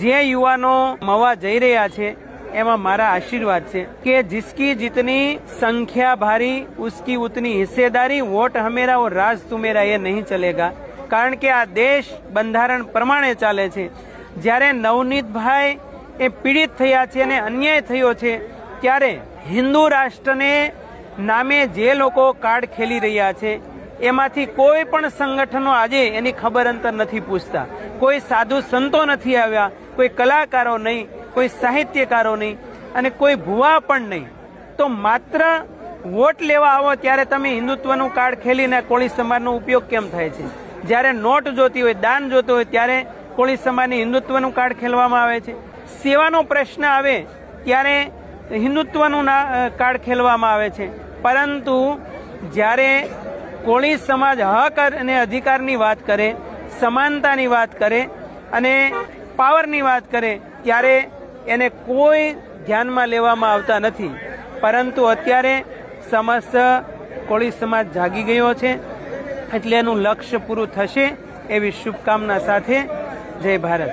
જે યુવાનો મવા જઈ રહ્યા છે એમાં મારા આશીર્વાદ છે કે जिसकी जितनी संख्या भारी उसकी उतनी हिस्सेदारी, वोट हमेरा और राज तुम्हेरा ये नहीं चलेगा। કારણ કે આ દેશ બંધારણ પ્રમાણે ચાલે છે। જ્યારે નવનીતભાઈ એ પીડિત થયા છે અને અન્યાય થયો છે ત્યારે હિન્દુ રાષ્ટ્રને નામે જે લોકો કાર્ડ ખેલી રહ્યા છે એમાંથી કોઈ પણ સંગઠનો આજે એની ખબર અંતર નથી પૂછતા। કોઈ સાધુ સંતો નથી આવ્યા, કોઈ કલાકારો નહીં, કોઈ સાહિત્યકારો નહીં અને કોઈ ભુવા પણ નહીં। તો માત્ર વોટ લેવા આવો ત્યારે તમે હિન્દુત્વનું કાર્ડ ખેલીને કોળી સમાજનો ઉપયોગ કેમ થાય છે? જ્યારે નોટ જોતી હોય, દાન જોતું હોય ત્યારે કોળી સમાજની હિન્દુત્વનું કાર્ડ ખેલવામાં આવે છે। સેવાનો પ્રશ્ન આવે ત્યારે હિન્દુત્વનું કાર્ડ ખેલવામાં આવે છે। પરંતુ જ્યારે કોળી સમાજ હક અને અધિકારની વાત કરે, સમાનતાની વાત કરે અને પાવરની વાત કરે ત્યારે એને કોઈ ધ્યાનમાં લેવામાં આવતા નથી। પરંતુ અત્યારે સમસ્ત કોળી સમાજ જાગી ગયો છે એટલે એનું લક્ષ્ય પૂરું થશે એવી શુભકામના સાથે જય ભારત।